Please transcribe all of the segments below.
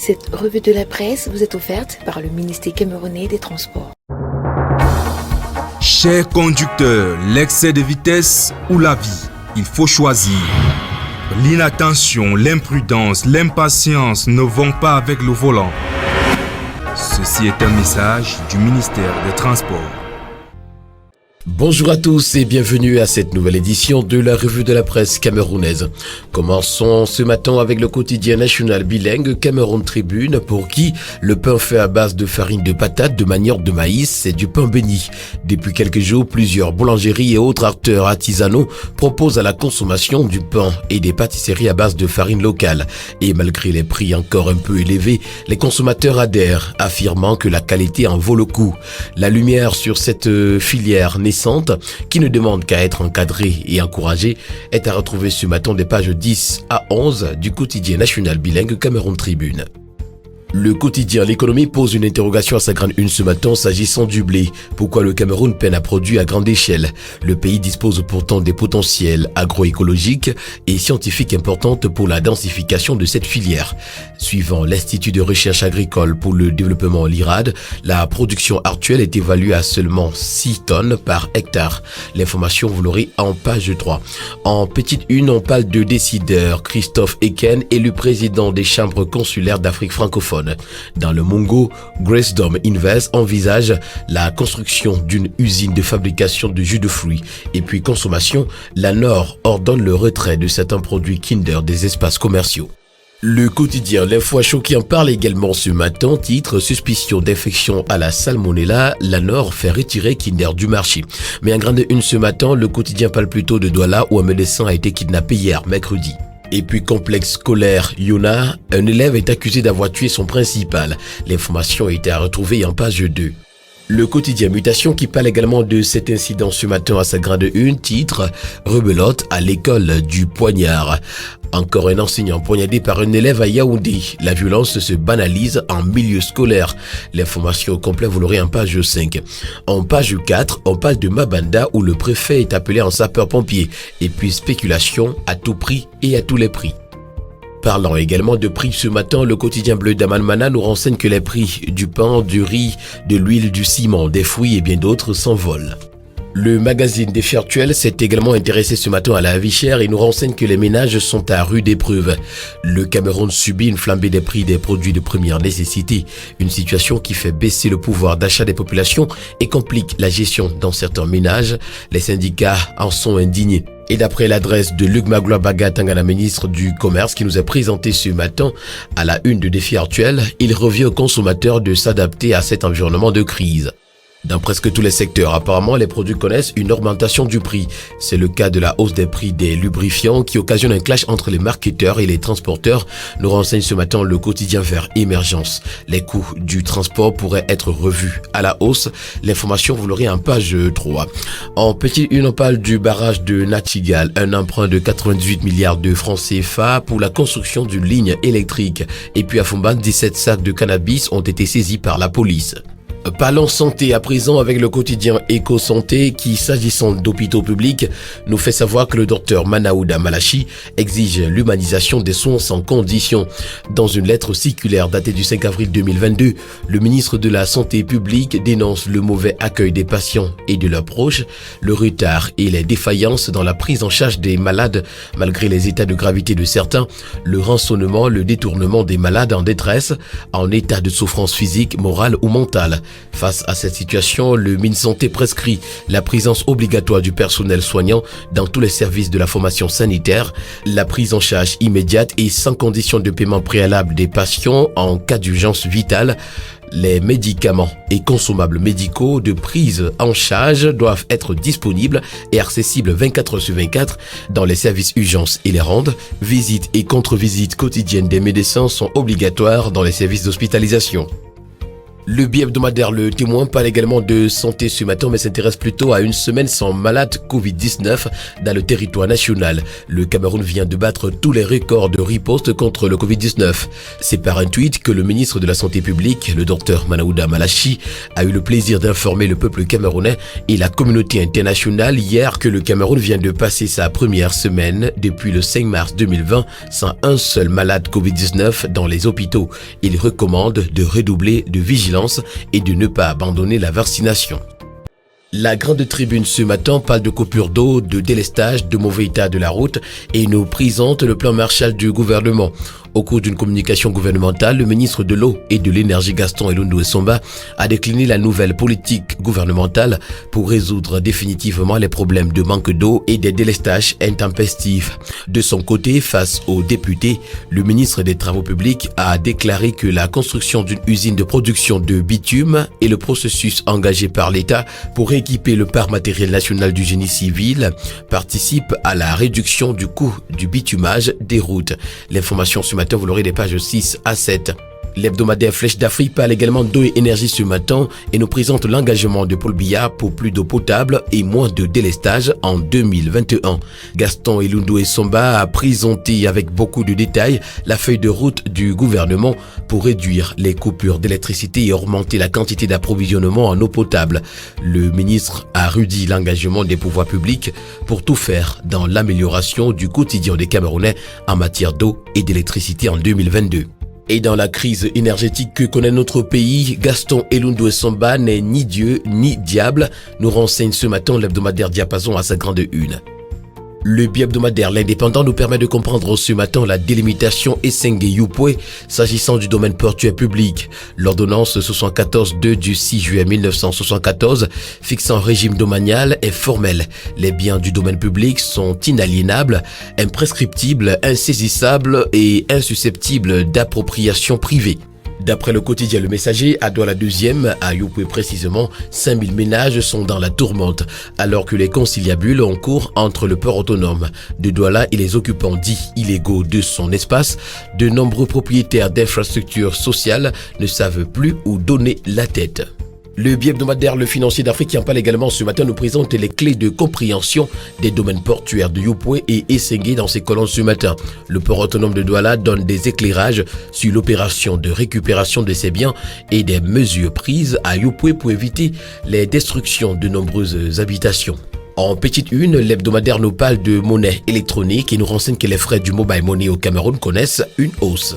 Cette revue de la presse vous est offerte par le ministère camerounais des Transports. Chers conducteurs, l'excès de vitesse ou la vie, il faut choisir. L'inattention, l'imprudence, l'impatience ne vont pas avec le volant. Ceci est un message du ministère des Transports. Bonjour à tous et bienvenue à cette nouvelle édition de la revue de la presse camerounaise. Commençons ce matin avec le quotidien national bilingue Cameroun Tribune, pour qui le pain fait à base de farine de patates, de manioc, de maïs, c'est du pain béni. Depuis quelques jours, plusieurs boulangeries et autres acteurs artisanaux proposent à la consommation du pain et des pâtisseries à base de farine locale. Et malgré les prix encore un peu élevés, les consommateurs adhèrent, affirmant que la qualité en vaut le coup. La lumière sur cette filière naissante, qui ne demande qu'à être encadrée et encouragée, est à retrouver ce matin des pages 10 à 11 du quotidien national bilingue Cameroun Tribune. Le quotidien L'économie pose une interrogation à sa grande une ce matin s'agissant du blé. Pourquoi le Cameroun peine à produire à grande échelle? Le pays dispose pourtant des potentiels agroécologiques et scientifiques importants pour la densification de cette filière. Suivant l'Institut de recherche agricole pour le développement l'IRAD, la production actuelle est évaluée à seulement 6 tonnes par hectare. L'information vous l'aurez en page 3. En petite une, on parle de décideur. Christophe Eken, élu président des chambres consulaires d'Afrique francophone. Dans le Mongo, Grace Dome Invest envisage la construction d'une usine de fabrication de jus de fruits. Et puis consommation, la Nord ordonne le retrait de certains produits Kinder des espaces commerciaux. Le quotidien L'Info à chaud qui en parle également ce matin, titre suspicion d'infection à la salmonella, la Nord fait retirer Kinder du marché. Mais en grande une ce matin, le quotidien parle plutôt de Douala où un médecin a été kidnappé hier, mercredi. Et puis complexe scolaire Yona, un élève est accusé d'avoir tué son principal. L'information a été à retrouver en page 2. Le quotidien Mutation qui parle également de cet incident ce matin à sa grande une, titre rebelote à l'école du poignard. Encore un enseignant poignardé par un élève à Yaoundé. La violence se banalise en milieu scolaire. L'information complète vous l'aurez en page 5. En page 4, on parle de Mabanda où le préfet est appelé en sapeur-pompier. Et puis spéculation à tout prix et à tous les prix. Parlant également de prix ce matin, le quotidien bleu d'Amalmana nous renseigne que les prix du pain, du riz, de l'huile, du ciment, des fruits et bien d'autres s'envolent. Le magazine des faits actuels s'est également intéressé ce matin à la vie chère et nous renseigne que les ménages sont à rude épreuve. Le Cameroun subit une flambée des prix des produits de première nécessité, une situation qui fait baisser le pouvoir d'achat des populations et complique la gestion dans certains ménages. Les syndicats en sont indignés. Et d'après l'adresse de Luc Magloire Bagatangana, ministre du Commerce, qui nous a présenté ce matin à la une de Défis actuels, il revient aux consommateurs de s'adapter à cet environnement de crise. Dans presque tous les secteurs, apparemment, les produits connaissent une augmentation du prix. C'est le cas de la hausse des prix des lubrifiants qui occasionne un clash entre les marketeurs et les transporteurs, nous renseigne ce matin le quotidien Vert Émergence. Les coûts du transport pourraient être revus à la hausse. L'information, vous l'aurez en page 3. En petite une, on parle du barrage de Nachtigal, un emprunt de 98 milliards de francs CFA pour la construction d'une ligne électrique. Et puis à Fumban, 17 sacs de cannabis ont été saisis par la police. Parlons santé à présent avec le quotidien Éco-Santé qui, s'agissant d'hôpitaux publics, nous fait savoir que le docteur Manaouda Malachi exige l'humanisation des soins sans condition. Dans une lettre circulaire datée du 5 avril 2022, le ministre de la Santé publique dénonce le mauvais accueil des patients et de leurs proches, le retard et les défaillances dans la prise en charge des malades malgré les états de gravité de certains, le rançonnement, le détournement des malades en détresse, en état de souffrance physique, morale ou mentale. Face à cette situation, le MinSanté prescrit la présence obligatoire du personnel soignant dans tous les services de la formation sanitaire, la prise en charge immédiate et sans condition de paiement préalable des patients en cas d'urgence vitale. Les médicaments et consommables médicaux de prise en charge doivent être disponibles et accessibles 24 heures sur 24 dans les services urgences et les rondes. Visites et contre-visites quotidiennes des médecins sont obligatoires dans les services d'hospitalisation. Le bi-hebdomadaire Le Témoin parle également de santé ce matin, mais s'intéresse plutôt à une semaine sans malade Covid-19 dans le territoire national. Le Cameroun vient de battre tous les records de riposte contre le Covid-19. C'est par un tweet que le ministre de la Santé publique, le docteur Manaouda Malachi, a eu le plaisir d'informer le peuple camerounais et la communauté internationale hier que le Cameroun vient de passer sa première semaine depuis le 5 mars 2020 sans un seul malade Covid-19 dans les hôpitaux. Il recommande de redoubler de vigilance et de ne pas abandonner la vaccination. La grande tribune ce matin parle de coupure d'eau, de délestage, de mauvais état de la route et nous présente le plan Marshall du gouvernement. Au cours d'une communication gouvernementale, le ministre de l'Eau et de l'Énergie Gaston Elundou Essomba a décliné la nouvelle politique gouvernementale pour résoudre définitivement les problèmes de manque d'eau et des délestages intempestifs. De son côté, face aux députés, le ministre des Travaux publics a déclaré que la construction d'une usine de production de bitume et le processus engagé par l'État pour équiper le parc matériel national du génie civil participent à la réduction du coût du bitumage des routes. L'information ce matin, vous l'aurez des pages 6 à 7. L'hebdomadaire Flèche d'Afrique parle également d'eau et énergie ce matin et nous présente l'engagement de Paul Biya pour plus d'eau potable et moins de délestage en 2021. Gaston Elundou Essomba a présenté avec beaucoup de détails la feuille de route du gouvernement pour réduire les coupures d'électricité et augmenter la quantité d'approvisionnement en eau potable. Le ministre a redit l'engagement des pouvoirs publics pour tout faire dans l'amélioration du quotidien des Camerounais en matière d'eau et d'électricité en 2022. Et dans la crise énergétique que connaît notre pays, Gaston Elundou Essomba n'est ni Dieu ni diable, nous renseigne ce matin l'hebdomadaire Diapason à sa grande une. Le bi-hebdomadaire L'Indépendant nous permet de comprendre ce matin la délimitation Essengue-Yupwe s'agissant du domaine portuaire public. L'ordonnance 74-2 du 6 juillet 1974 fixant un régime domanial est formel. Les biens du domaine public sont inaliénables, imprescriptibles, insaisissables et insusceptibles d'appropriation privée. D'après le quotidien Le Messager, à Douala 2e, à Yupwe précisément, 5000 ménages sont dans la tourmente, alors que les conciliabules ont cours entre le port autonome de Douala et les occupants dits illégaux de son espace. De nombreux propriétaires d'infrastructures sociales ne savent plus où donner la tête. Le bi-hebdomadaire Le Financier d'Afrique qui en parle également ce matin nous présente les clés de compréhension des domaines portuaires de Yupwe et Essengue dans ses colonnes ce matin. Le port autonome de Douala donne des éclairages sur l'opération de récupération de ses biens et des mesures prises à Yupwe pour éviter les destructions de nombreuses habitations. En petite une, l'hebdomadaire nous parle de monnaie électronique et nous renseigne que les frais du mobile money au Cameroun connaissent une hausse.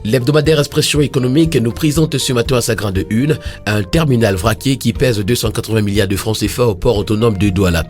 L'hebdomadaire Expression économique nous présente ce matin à sa grande une un terminal vraquier qui pèse 280 milliards de francs CFA au port autonome de Douala.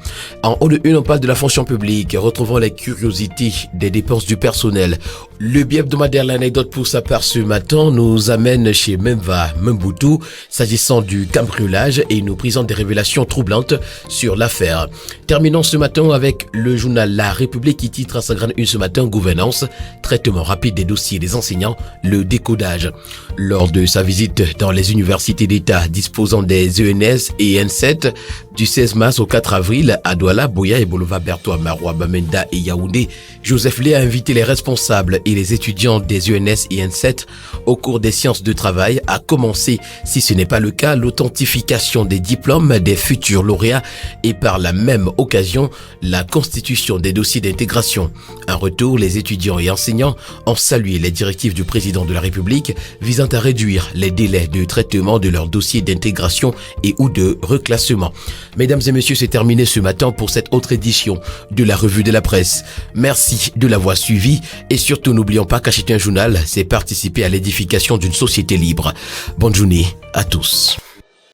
En haut de une, on parle de la fonction publique, retrouvant les curiosités des dépenses du personnel. Le bi-hebdomadaire L'Anecdote pour sa part ce matin nous amène chez Memva Mboutou s'agissant du cambriolage et nous présente des révélations troublantes sur l'affaire. Terminons ce matin avec le journal La République qui titre à sa grande une ce matin Gouvernance, traitement rapide des dossiers des enseignants, le décodage. Lors de sa visite dans les universités d'État disposant des ENS et N7 du 16 mars au 4 avril à Douala, Boya et Bolova Bertois, Maroua, Bamenda et Yaoundé, Joseph Lé a invité les responsables et les étudiants des ENS et N7 au cours des sciences de travail à commencer, si ce n'est pas le cas, l'authentification des diplômes des futurs lauréats et par la même occasion la constitution des dossiers d'intégration. En retour, les étudiants et enseignants ont salué les directives du président de la République visant à réduire les délais de traitement de leurs dossiers d'intégration et ou de reclassement. Mesdames et messieurs, c'est terminé ce matin pour cette autre édition de la Revue de la Presse. Merci de l'avoir suivi et surtout n'oublions pas qu'acheter un journal, c'est participer à l'édification d'une société libre. Bonne journée à tous.